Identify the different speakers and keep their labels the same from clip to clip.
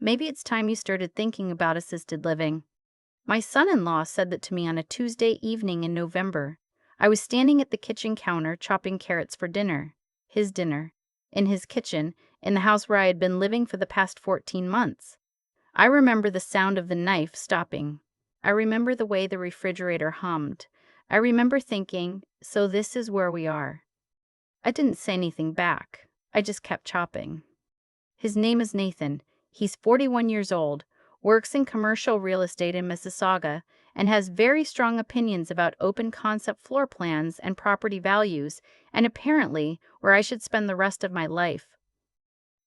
Speaker 1: Maybe it's time you started thinking about assisted living. My son-in-law said that to me on a Tuesday evening in November. I was standing at the kitchen counter chopping carrots for dinner, his dinner, in his kitchen, in the house where I had been living for the past 14 months. I remember the sound of the knife stopping. I remember the way the refrigerator hummed. I remember thinking, so this is where we are. I didn't say anything back. I just kept chopping. His name is Nathan. He's 41 years old, works in commercial real estate in Mississauga, and has very strong opinions about open concept floor plans and property values, and apparently where I should spend the rest of my life.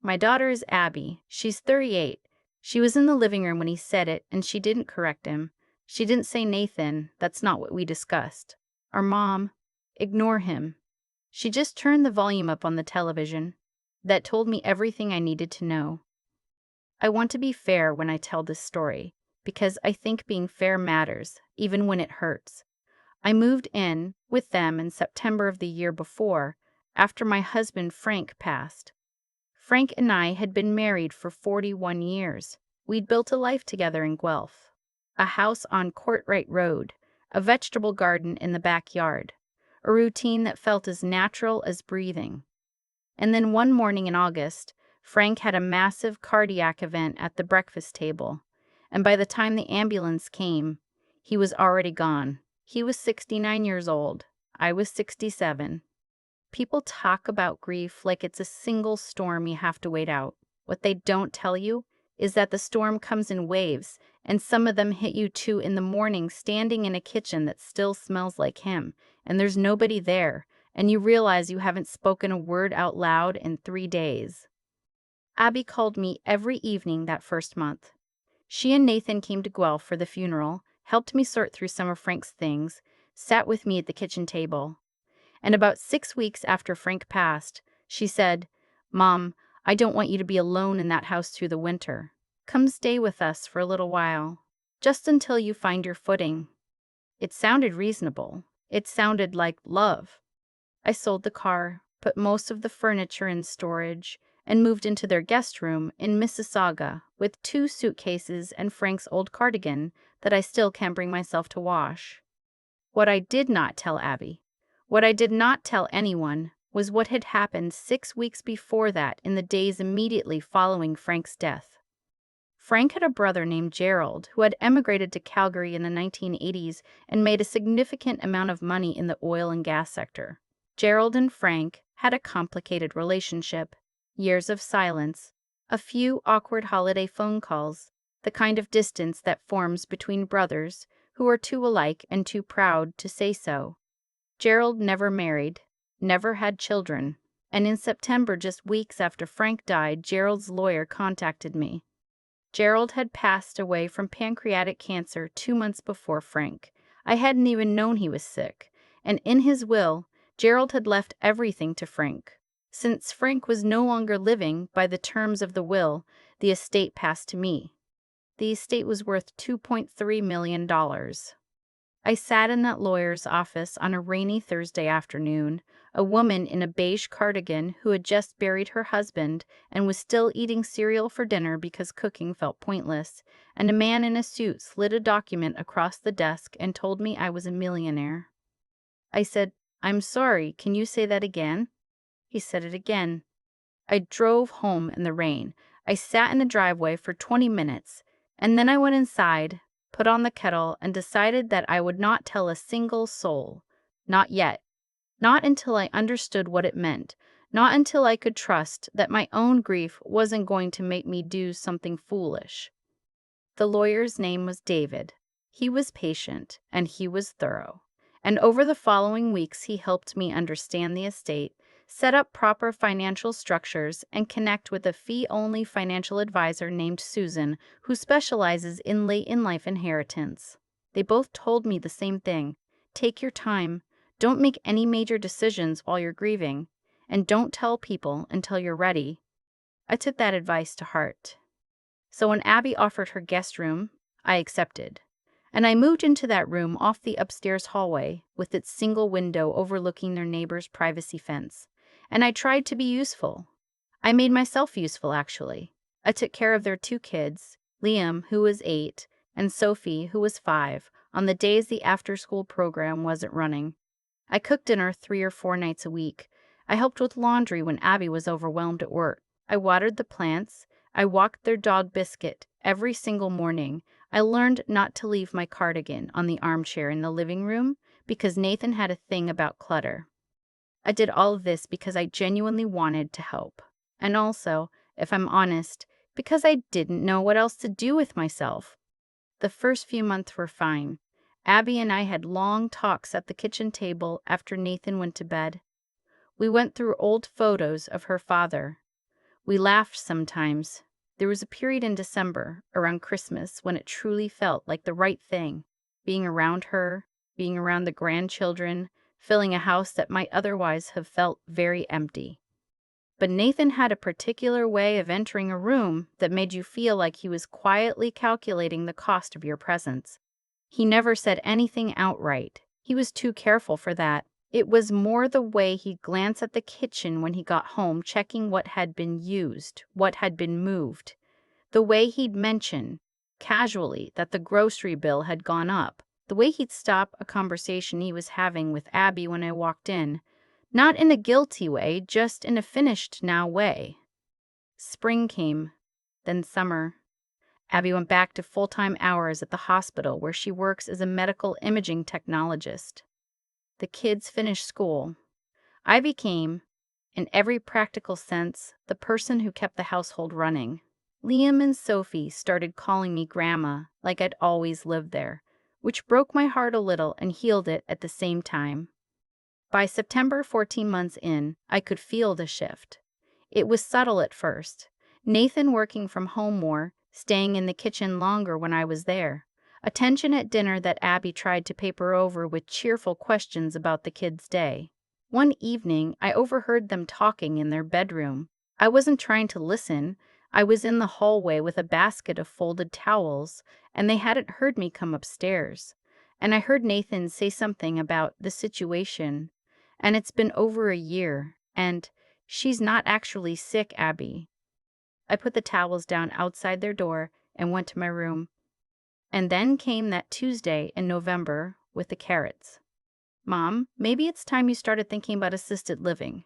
Speaker 1: My daughter is Abby. She's 38. She was in the living room when he said it, and she didn't correct him. She didn't say, Nathan, that's not what we discussed. Or Mom, ignore him. She just turned the volume up on the television. That told me everything I needed to know. I want to be fair when I tell this story, because I think being fair matters, even when it hurts. I moved in with them in September of the year before, after my husband Frank passed. Frank and I had been married for 41 years. We'd built a life together in Guelph. A house on Courtright Road, a vegetable garden in the backyard, a routine that felt as natural as breathing. And then one morning in August, Frank had a massive cardiac event at the breakfast table, and by the time the ambulance came, he was already gone. He was 69 years old. I was 67. People talk about grief like it's a single storm you have to wait out. What they don't tell you is that the storm comes in waves, and some of them hit you 2 in the morning standing in a kitchen that still smells like him, and there's nobody there, and you realize you haven't spoken a word out loud in 3 days. Abby called me every evening that first month. She and Nathan came to Guelph for the funeral, helped me sort through some of Frank's things, sat with me at the kitchen table. And about 6 weeks after Frank passed, she said, Mom, I don't want you to be alone in that house through the winter. Come stay with us for a little while, just until you find your footing. It sounded reasonable. It sounded like love. I sold the car, put most of the furniture in storage, and moved into their guest room in Mississauga with 2 suitcases and Frank's old cardigan that I still can't bring myself to wash. What I did not tell Abby, what I did not tell anyone, was what had happened 6 weeks before that in the days immediately following Frank's death. Frank had a brother named Gerald who had emigrated to Calgary in the 1980s and made a significant amount of money in the oil and gas sector. Gerald and Frank had a complicated relationship. Years of silence, a few awkward holiday phone calls, the kind of distance that forms between brothers who are too alike and too proud to say so. Gerald never married, never had children, and in September, just weeks after Frank died, Gerald's lawyer contacted me. Gerald had passed away from pancreatic cancer 2 months before Frank. I hadn't even known he was sick, and in his will, Gerald had left everything to Frank. Since Frank was no longer living by the terms of the will, the estate passed to me. The estate was worth $2.3 million. I sat in that lawyer's office on a rainy Thursday afternoon, a woman in a beige cardigan who had just buried her husband and was still eating cereal for dinner because cooking felt pointless, and a man in a suit slid a document across the desk and told me I was a millionaire. I said, I'm sorry, can you say that again? He said it again. I drove home in the rain. I sat in the driveway for 20 minutes, and then I went inside, put on the kettle, and decided that I would not tell a single soul. Not yet. Not until I understood what it meant. Not until I could trust that my own grief wasn't going to make me do something foolish. The lawyer's name was David. He was patient, and he was thorough. And over the following weeks, he helped me understand the estate, set up proper financial structures, and connect with a fee-only financial advisor named Susan, who specializes in late-in-life inheritance. They both told me the same thing. Take your time. Don't make any major decisions while you're grieving, and don't tell people until you're ready. I took that advice to heart. So when Abby offered her guest room, I accepted. And I moved into that room off the upstairs hallway with its single window overlooking their neighbor's privacy fence. And I tried to be useful. I made myself useful, actually. I took care of their 2 kids, Liam, who was 8, and Sophie, who was 5, on the days the after-school program wasn't running. I cooked dinner 3 or 4 nights a week. I helped with laundry when Abby was overwhelmed at work. I watered the plants. I walked their dog Biscuit every single morning. I learned not to leave my cardigan on the armchair in the living room because Nathan had a thing about clutter. I did all of this because I genuinely wanted to help. And also, if I'm honest, because I didn't know what else to do with myself. The first few months were fine. Abby and I had long talks at the kitchen table after Nathan went to bed. We went through old photos of her father. We laughed sometimes. There was a period in December, around Christmas, when it truly felt like the right thing. Being around her, being around the grandchildren, filling a house that might otherwise have felt very empty. But Nathan had a particular way of entering a room that made you feel like he was quietly calculating the cost of your presence. He never said anything outright. He was too careful for that. It was more the way he'd glance at the kitchen when he got home, checking what had been used, what had been moved. The way he'd mention, casually, that the grocery bill had gone up. The way he'd stop a conversation he was having with Abby when I walked in. Not in a guilty way, just in a finished now way. Spring came, then summer. Abby went back to full-time hours at the hospital where she works as a medical imaging technologist. The kids finished school. I became, in every practical sense, the person who kept the household running. Liam and Sophie started calling me Grandma, like I'd always lived there, which broke my heart a little and healed it at the same time. By September, 14 months in, I could feel the shift. It was subtle at first. Nathan working from home more, staying in the kitchen longer when I was there. Attention at dinner that Abby tried to paper over with cheerful questions about the kids' day. One evening, I overheard them talking in their bedroom. I wasn't trying to listen. I was in the hallway with a basket of folded towels, and they hadn't heard me come upstairs. And I heard Nathan say something about the situation. And it's been over a year, and she's not actually sick, Abby. I put the towels down outside their door and went to my room. And then came that Tuesday in November with the carrots. Mom, maybe it's time you started thinking about assisted living.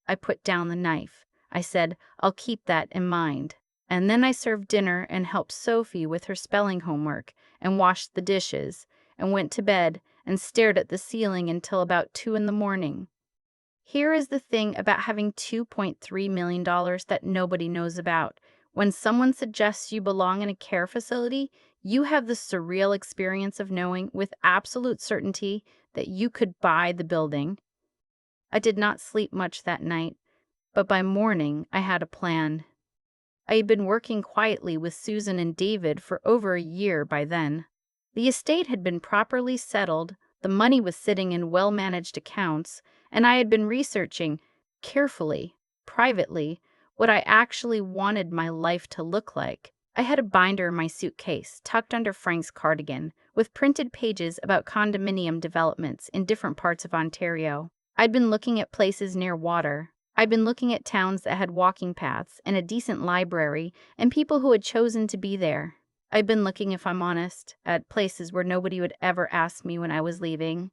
Speaker 1: I put down the knife. I said, I'll keep that in mind. And then I served dinner and helped Sophie with her spelling homework and washed the dishes and went to bed and stared at the ceiling until about 2 in the morning. Here is the thing about having $2.3 million that nobody knows about. When someone suggests you belong in a care facility, you have the surreal experience of knowing with absolute certainty that you could buy the building. I did not sleep much that night, but by morning I had a plan. I had been working quietly with Susan and David for over a year by then. The estate had been properly settled, the money was sitting in well-managed accounts, and I had been researching, carefully, privately, what I actually wanted my life to look like. I had a binder in my suitcase, tucked under Frank's cardigan, with printed pages about condominium developments in different parts of Ontario. I'd been looking at places near water. I'd been looking at towns that had walking paths and a decent library and people who had chosen to be there. I'd been looking, if I'm honest, at places where nobody would ever ask me when I was leaving.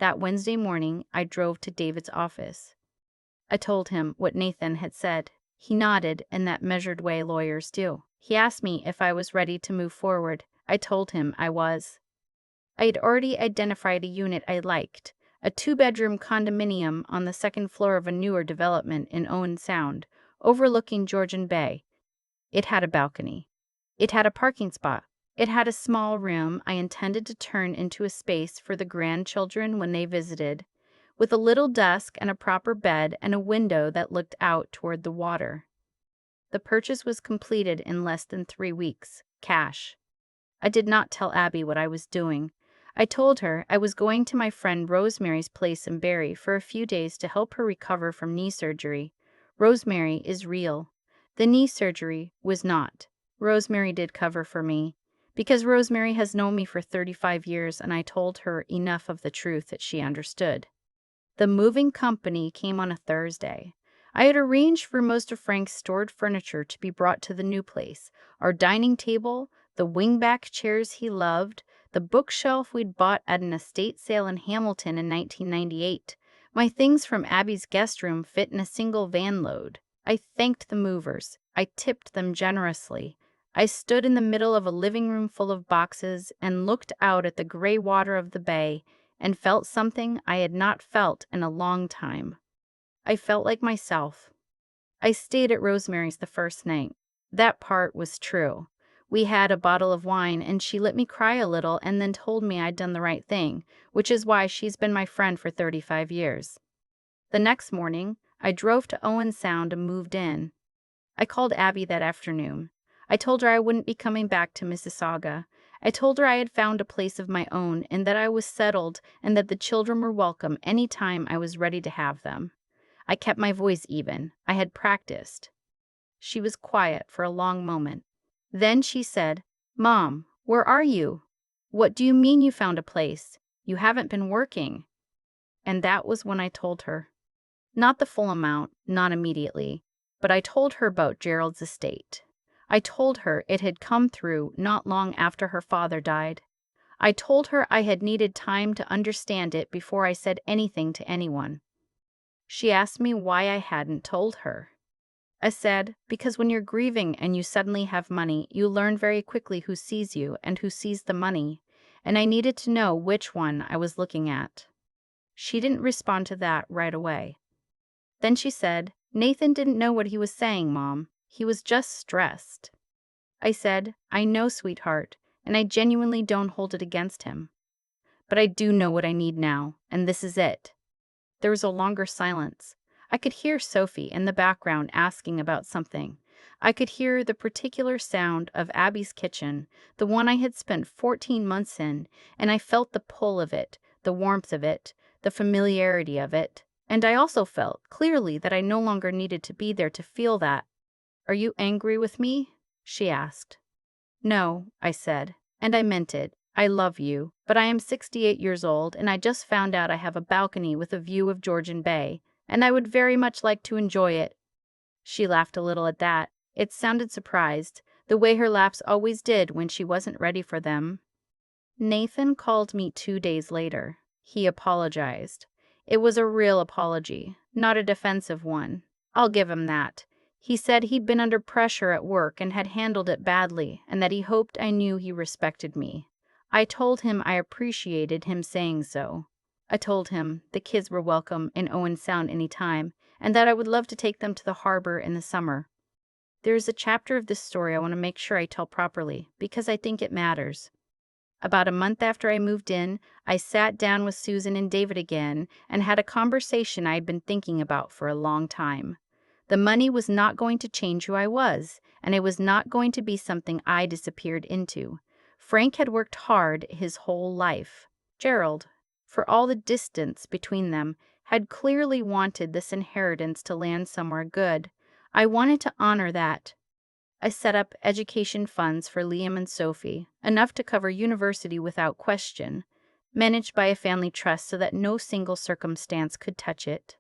Speaker 1: That Wednesday morning, I drove to David's office. I told him what Nathan had said. He nodded in that measured way lawyers do. He asked me if I was ready to move forward. I told him I was. I had already identified a unit I liked, a 2-bedroom condominium on the 2nd floor of a newer development in Owen Sound, overlooking Georgian Bay. It had a balcony. It had a parking spot. It had a small room I intended to turn into a space for the grandchildren when they visited, with a little desk and a proper bed and a window that looked out toward the water. The purchase was completed in less than 3 weeks, cash. I did not tell Abby what I was doing. I told her I was going to my friend Rosemary's place in Barrie for a few days to help her recover from knee surgery. Rosemary is real. The knee surgery was not. Rosemary did cover for me, because Rosemary has known me for 35 years and I told her enough of the truth that she understood. The moving company came on a Thursday. I had arranged for most of Frank's stored furniture to be brought to the new place: our dining table, the wingback chairs he loved, the bookshelf we'd bought at an estate sale in Hamilton in 1998. My things from Abby's guest room fit in a single van load. I thanked the movers. I tipped them generously. I stood in the middle of a living room full of boxes and looked out at the gray water of the bay and felt something I had not felt in a long time. I felt like myself. I stayed at Rosemary's the first night. That part was true. We had a bottle of wine, and she let me cry a little and then told me I'd done the right thing, which is why she's been my friend for 35 years. The next morning, I drove to Owen Sound and moved in. I called Abby that afternoon. I told her I wouldn't be coming back to Mississauga. I told her I had found a place of my own and that I was settled and that the children were welcome any time I was ready to have them. I kept my voice even. I had practiced. She was quiet for a long moment. Then she said, "Mom, where are you? What do you mean you found a place? You haven't been working." And that was when I told her. Not the full amount, not immediately, but I told her about Gerald's estate. I told her it had come through not long after her father died. I told her I had needed time to understand it before I said anything to anyone. She asked me why I hadn't told her. I said, because when you're grieving and you suddenly have money, you learn very quickly who sees you and who sees the money, and I needed to know which one I was looking at. She didn't respond to that right away. Then she said, "Nathan didn't know what he was saying, Mom. He was just stressed." I said, "I know, sweetheart, and I genuinely don't hold it against him. But I do know what I need now, and this is it." There was a longer silence. I could hear Sophie in the background asking about something. I could hear the particular sound of Abby's kitchen, the one I had spent 14 months in, and I felt the pull of it, the warmth of it, the familiarity of it. And I also felt clearly that I no longer needed to be there to feel that. "Are you angry with me?" she asked. "No," I said, and I meant it. "I love you, but I am 68 years old, and I just found out I have a balcony with a view of Georgian Bay, and I would very much like to enjoy it." She laughed a little at that. It sounded surprised, the way her laughs always did when she wasn't ready for them. Nathan called me 2 days later. He apologized. It was a real apology, not a defensive one. I'll give him that. He said he'd been under pressure at work and had handled it badly, and that he hoped I knew he respected me. I told him I appreciated him saying so. I told him the kids were welcome in Owen Sound any time, and that I would love to take them to the harbor in the summer. There is a chapter of this story I want to make sure I tell properly, because I think it matters. About a month after I moved in, I sat down with Susan and David again and had a conversation I had been thinking about for a long time. The money was not going to change who I was, and it was not going to be something I disappeared into. Frank had worked hard his whole life. Gerald, for all the distance between them, had clearly wanted this inheritance to land somewhere good. I wanted to honor that. I set up education funds for Liam and Sophie, enough to cover university without question, managed by a family trust so that no single circumstance could touch it.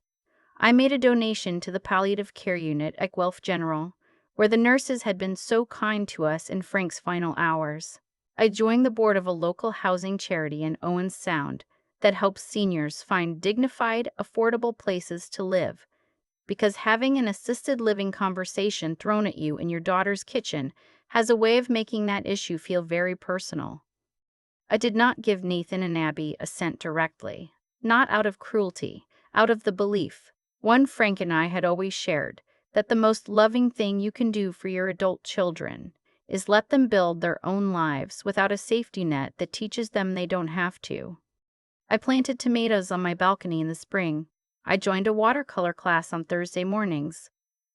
Speaker 1: I made a donation to the palliative care unit at Guelph General, where the nurses had been so kind to us in Frank's final hours. I joined the board of a local housing charity in Owen Sound that helps seniors find dignified, affordable places to live, because having an assisted living conversation thrown at you in your daughter's kitchen has a way of making that issue feel very personal. I did not give Nathan and Abby a cent directly, not out of cruelty, out of the belief, one Frank and I had always shared, that the most loving thing you can do for your adult children is let them build their own lives without a safety net that teaches them they don't have to. I planted tomatoes on my balcony in the spring. I joined a watercolor class on Thursday mornings.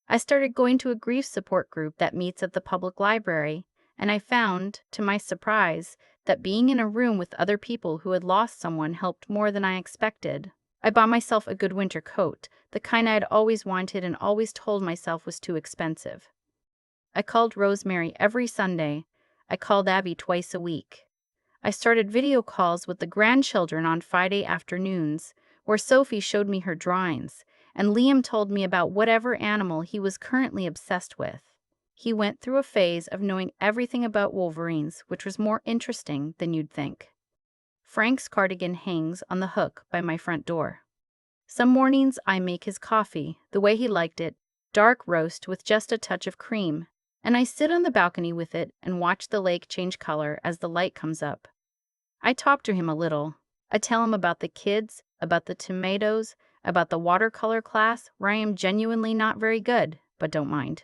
Speaker 1: I started going to a grief support group that meets at the public library, and I found, to my surprise, that being in a room with other people who had lost someone helped more than I expected. I bought myself a good winter coat, the kind I had always wanted and always told myself was too expensive. I called Rosemary every Sunday. I called Abby twice a week. I started video calls with the grandchildren on Friday afternoons, where Sophie showed me her drawings, and Liam told me about whatever animal he was currently obsessed with. He went through a phase of knowing everything about wolverines, which was more interesting than you'd think. Frank's cardigan hangs on the hook by my front door. Some mornings I make his coffee, the way he liked it, dark roast with just a touch of cream, and I sit on the balcony with it and watch the lake change color as the light comes up. I talk to him a little. I tell him about the kids, about the tomatoes, about the watercolor class where I am genuinely not very good, but don't mind.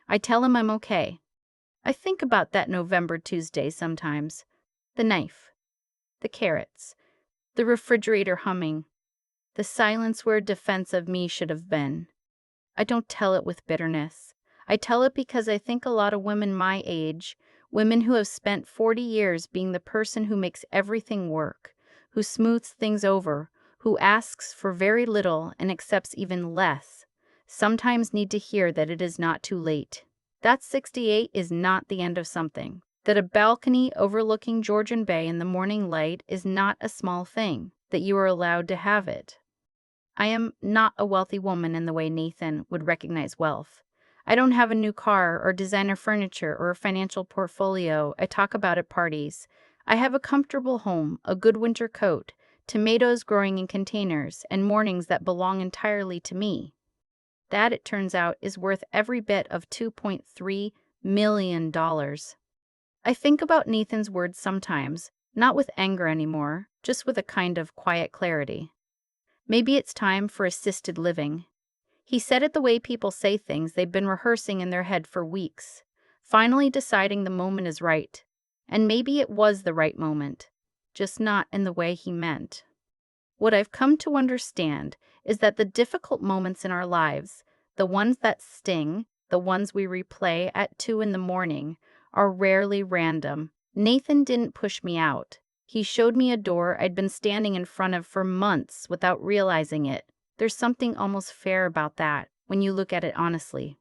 Speaker 1: I tell him I'm okay. I think about that November Tuesday sometimes. The knife, the carrots, the refrigerator humming, the silence where defense of me should have been. I don't tell it with bitterness. I tell it because I think a lot of women my age, women who have spent 40 years being the person who makes everything work, who smooths things over, who asks for very little and accepts even less, sometimes need to hear that it is not too late. That 68 is not the end of something. That a balcony overlooking Georgian Bay in the morning light is not a small thing, that you are allowed to have it. I am not a wealthy woman in the way Nathan would recognize wealth. I don't have a new car or designer furniture or a financial portfolio I talk about at parties. I have a comfortable home, a good winter coat, tomatoes growing in containers, and mornings that belong entirely to me. That, it turns out, is worth every bit of $2.3 million. I think about Nathan's words sometimes, not with anger anymore, just with a kind of quiet clarity. Maybe it's time for assisted living. He said it the way people say things they've been rehearsing in their head for weeks, finally deciding the moment is right. And maybe it was the right moment, just not in the way he meant. What I've come to understand is that the difficult moments in our lives, the ones that sting, the ones we replay at 2 a.m, are rarely random. Nathan didn't push me out. He showed me a door I'd been standing in front of for months without realizing it. There's something almost fair about that, when you look at it honestly.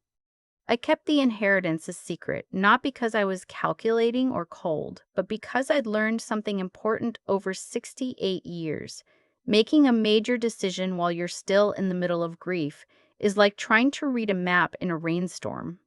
Speaker 1: I kept the inheritance a secret, not because I was calculating or cold, but because I'd learned something important over 68 years. Making a major decision while you're still in the middle of grief is like trying to read a map in a rainstorm.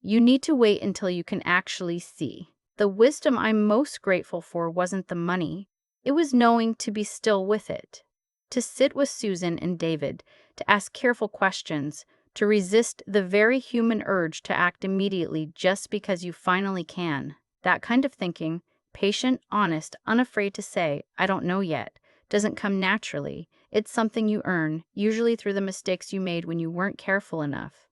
Speaker 1: You need to wait until you can actually see. The wisdom I'm most grateful for wasn't the money. It was knowing to be still with it. To sit with Susan and David, to ask careful questions, to resist the very human urge to act immediately just because you finally can. That kind of thinking, patient, honest, unafraid to say, I don't know yet, doesn't come naturally. It's something you earn, usually through the mistakes you made when you weren't careful enough.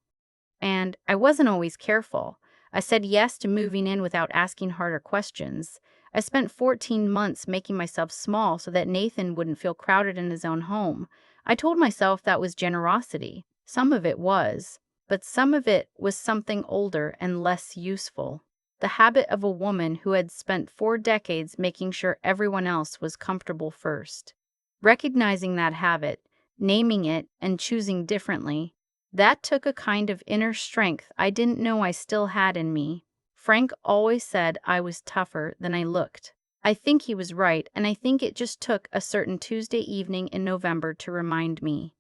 Speaker 1: And I wasn't always careful. I said yes to moving in without asking harder questions. I spent 14 months making myself small so that Nathan wouldn't feel crowded in his own home. I told myself that was generosity. Some of it was, but some of it was something older and less useful. The habit of a woman who had spent 4 decades making sure everyone else was comfortable first. Recognizing that habit, naming it, and choosing differently, that took a kind of inner strength I didn't know I still had in me. Frank always said I was tougher than I looked. I think he was right, and I think it just took a certain Tuesday evening in November to remind me.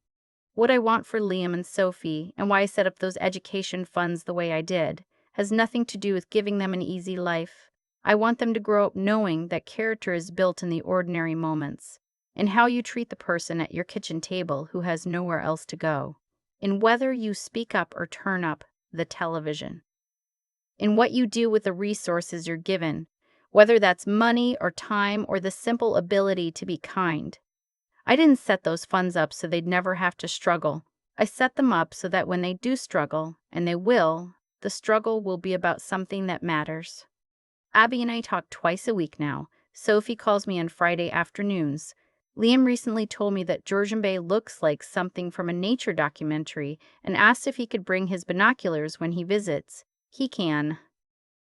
Speaker 1: What I want for Liam and Sophie, and why I set up those education funds the way I did, has nothing to do with giving them an easy life. I want them to grow up knowing that character is built in the ordinary moments, in how you treat the person at your kitchen table who has nowhere else to go, in whether you speak up or turn up the television, in what you do with the resources you're given, whether that's money or time or the simple ability to be kind. I didn't set those funds up so they'd never have to struggle. I set them up so that when they do struggle, and they will, the struggle will be about something that matters. Abby and I talk twice a week now. Sophie calls me on Friday afternoons. Liam recently told me that Georgian Bay looks like something from a nature documentary and asked if he could bring his binoculars when he visits. He can.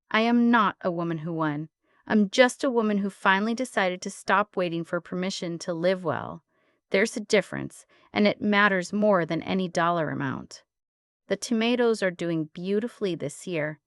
Speaker 1: I am not a woman who won. I'm just a woman who finally decided to stop waiting for permission to live well. There's a difference, and it matters more than any dollar amount. The tomatoes are doing beautifully this year.